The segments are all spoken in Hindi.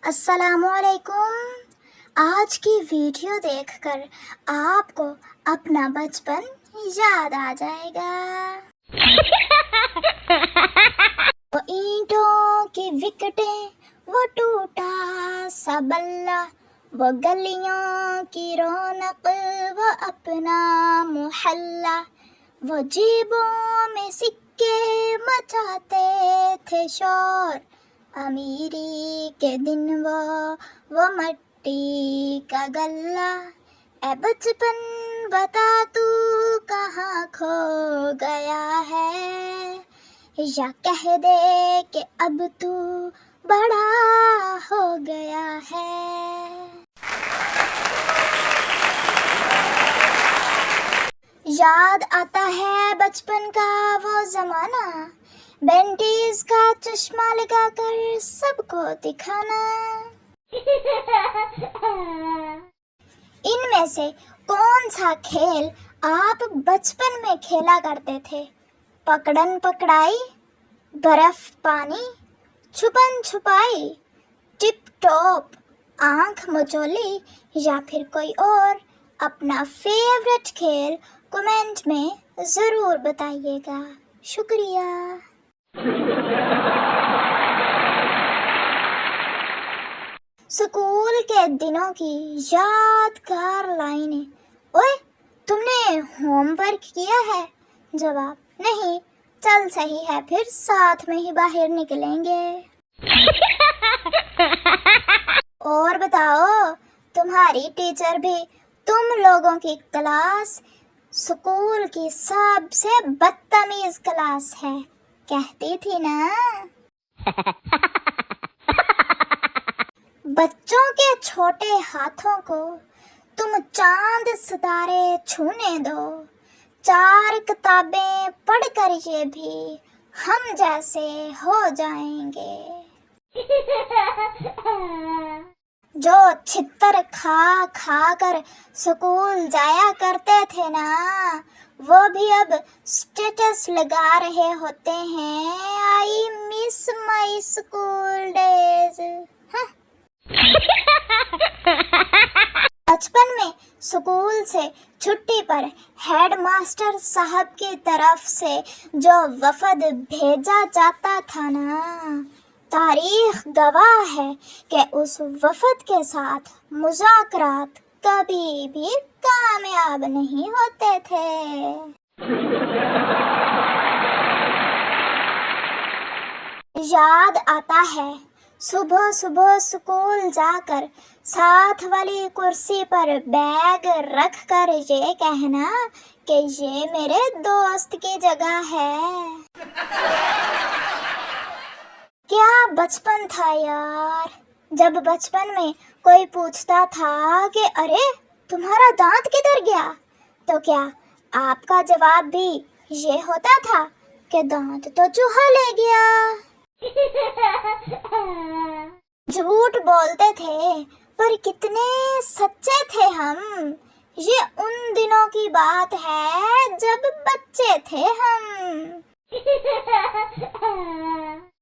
अस्सलामुअलैकुम। आज की वीडियो देखकर आपको अपना बचपन याद आ जाएगा। वो ईंटों की विकेटें, वो टूटा सा बल्ला, वो गलियों की रौनक, वो अपना मोहल्ला, वो जेबों में सिक्के मचाते थे शोर, अमीरी के दिन वो मट्टी का गल्ला। ए बचपन बता तू कहाँ खो गया है, या कह दे कि अब तू बड़ा हो गया है। याद आता है बचपन का वो जमाना, बेंटीज का चश्मा लगाकर सबको दिखाना। इनमें से कौन सा खेल आप बचपन में खेला करते थे? पकड़न पकड़ाई, बर्फ पानी, छुपन छुपाई, टिप टॉप, आंख मचोली, या फिर कोई और? अपना फेवरेट खेल कमेंट में ज़रूर बताइएगा। शुक्रिया। स्कूल के दिनों की यादगार लाइनें। ओए, तुमने होमवर्क किया है? जवाब नहीं। चल सही है, फिर साथ में ही बाहर निकलेंगे। और बताओ, तुम्हारी टीचर भी तुम लोगों की क्लास स्कूल की सबसे बदतमीज क्लास है कहती थी ना? बच्चों के छोटे हाथों को तुम चांद सितारे छूने दो, 4 किताबें पढ़कर ये भी हम जैसे हो जाएंगे। जो छित्तर खा खा कर स्कूल जाया करते थे ना, वो भी अब स्टेटस लगा रहे होते हैं, I miss my school days. बचपन में स्कूल से छुट्टी पर हेडमास्टर साहब की तरफ से जो वफद भेजा जाता था ना, तारीख गवाह है कि उस वफद के साथ मुज़ाकरात कभी भी कामयाब नहीं होते थे। याद आता है सुबह सुबह स्कूल जाकर साथ वाली कुर्सी पर बैग रख कर ये कहना कि ये मेरे दोस्त की जगह है। क्या बचपन था यार। जब बचपन में कोई पूछता था कि अरे तुम्हारा दांत किधर गया, तो क्या आपका जवाब भी ये होता था कि दांत तो चूहा ले गया। झूठ बोलते थे पर कितने सच्चे थे हम। ये उन दिनों की बात है जब बच्चे थे हम।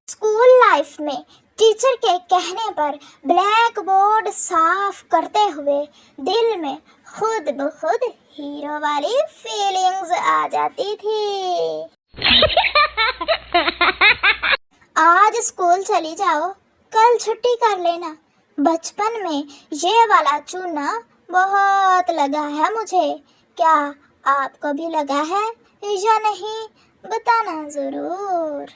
स्कूल लाइफ में टीचर के कहने पर ब्लैक बोर्ड साफ करते हुए दिल में खुद ब खुद हीरो वाली फीलिंग्स आ जाती थी। आज स्कूल चली जाओ, कल छुट्टी कर लेना। बचपन में ये वाला चूना बहुत लगा है मुझे। क्या आपको भी लगा है या नहीं, बताना जरूर।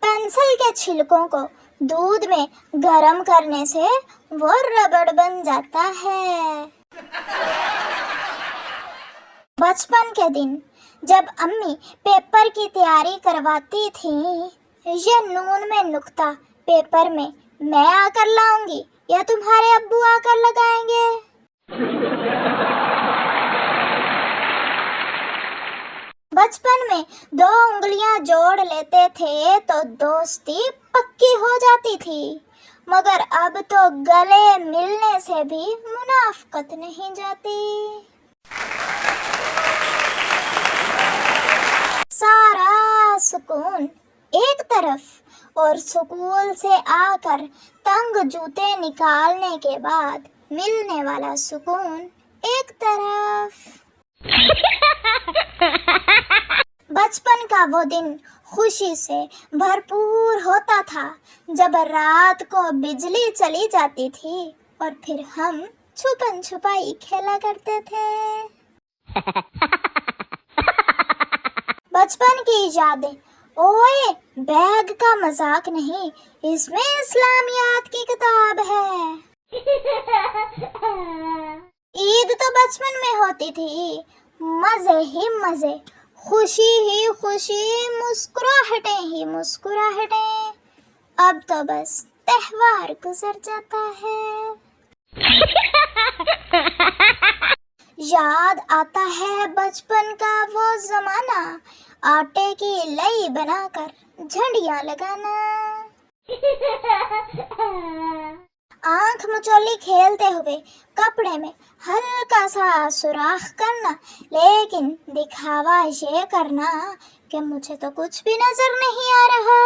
पेंसिल के छिलकों को दूध में गर्म करने से वो रबड़ बन जाता है। बचपन के दिन जब अम्मी पेपर की तैयारी करवाती थी, ये नून में नुक्ता पेपर में मैं आकर लाऊंगी या तुम्हारे अब्बू आकर लगाएंगे? बचपन में 2 उंगलियां जोड़ लेते थे तो दोस्ती पक्की हो जाती थी, मगर अब तो गले मिलने से भी मुनाफकत नहीं जाती। सारा सुकून एक तरफ और स्कूल से आकर तंग जूते निकालने के बाद मिलने वाला सुकून एक तरफ। बचपन का वो दिन खुशी से भरपूर होता था जब रात को बिजली चली जाती थी और फिर हम छुपन छुपाई खेला करते थे। बचपन की यादें। ओए, बैग का मजाक नहीं, इसमें इस्लामियात की किताब है। ईद तो बचपन में होती थी, मजे ही मजे, खुशी ही खुशी, मुस्कुराहटें ही मुस्कुराहटें। अब तो बस त्योहार गुजर जाता है। याद आता है बचपन का वो जमाना, आटे की लई बनाकर झंडियां लगाना, आंख मचोली खेलते हुए कपड़े में हल्का सा सुराख करना, लेकिन दिखावा ये करना कि मुझे तो कुछ भी नजर नहीं आ रहा।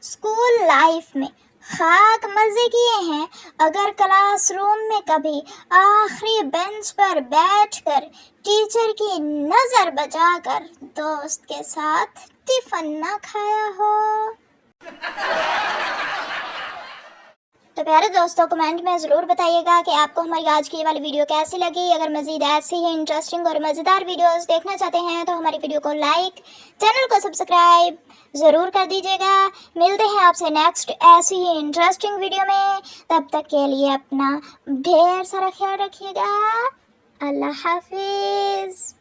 स्कूल लाइफ में खाक मजे किए हैं अगर क्लासरूम में कभी आखिरी बेंच पर बैठकर टीचर की नजर बचाकर दोस्त के साथ टिफिन ना खाया हो। तो प्यारे दोस्तों, कमेंट में ज़रूर बताइएगा कि आपको हमारी आज की ये वाली वीडियो कैसी लगी। अगर मज़ीद ऐसी ही इंटरेस्टिंग और मज़ेदार वीडियोस देखना चाहते हैं तो हमारी वीडियो को लाइक, चैनल को सब्सक्राइब ज़रूर कर दीजिएगा। मिलते हैं आपसे नेक्स्ट ऐसी ही इंटरेस्टिंग वीडियो में। तब तक के लिए अपना ढेर सारा ख्याल रखिएगा। अल्लाह हाफिज़।